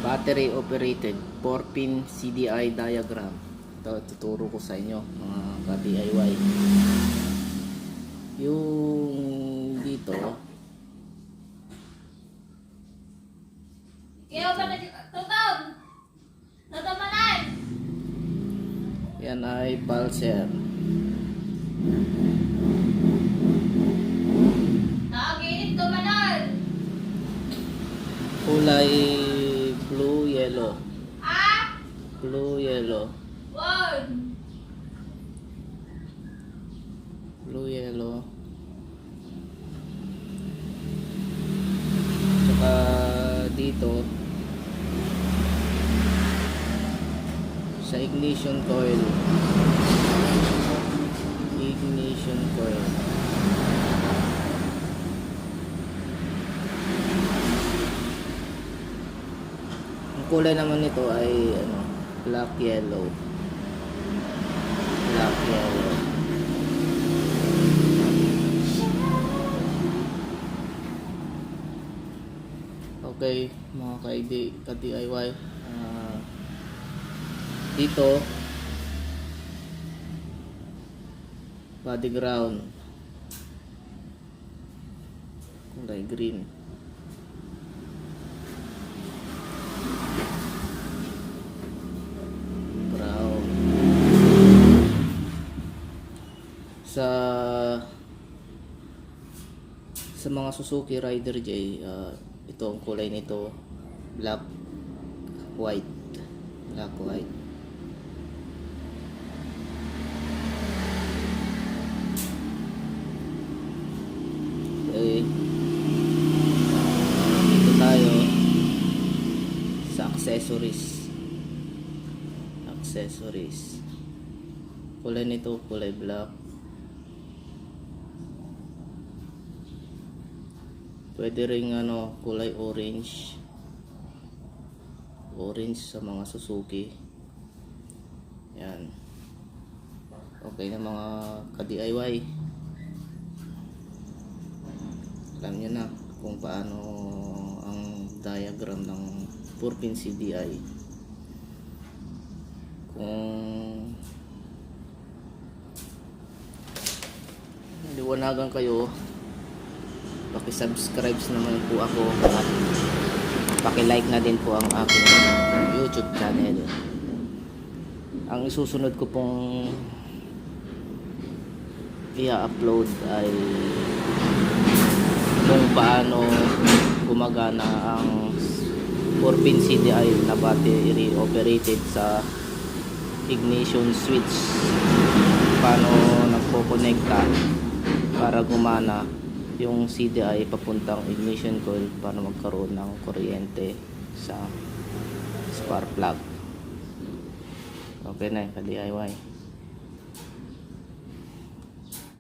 Battery operated 4-pin CDI diagram. Ito tuturo ko sa inyo mga ka-DIY. Yung dito yan ay pulser. Kulay blue yellow. Blue yellow. Blue yellow. Tsaka dito sa ignition coil. Ignition coil. Ang kulay naman nito ay black yellow. Black yellow. Okay, mga ka-DIY, dito body ground kulay green. Brown. Sa mga Suzuki Rider J, ito ang kulay nito, black white. Black white. Okay. Dito tayo sa accessories. Accessories. Kulay nito kulay black. Pwede ring kulay orange. Orange sa mga Suzuki. Yan. Okay na mga ka-DIY. Alam nyo na kung paano ang diagram ng 4-pin CDI. Kung liwanagan kayo, paki-subscribe naman po ako at paki-like na din po ang aking YouTube channel. Ang isusunod ko pong i-upload ay kung paano gumagana ang 4-pin CDI na battery operated sa ignition switch. Paano nagpo-connecta para gumana yung CDI papuntang ignition coil para magkaroon ng kuryente sa spark plug. Okay na, ka-DIY.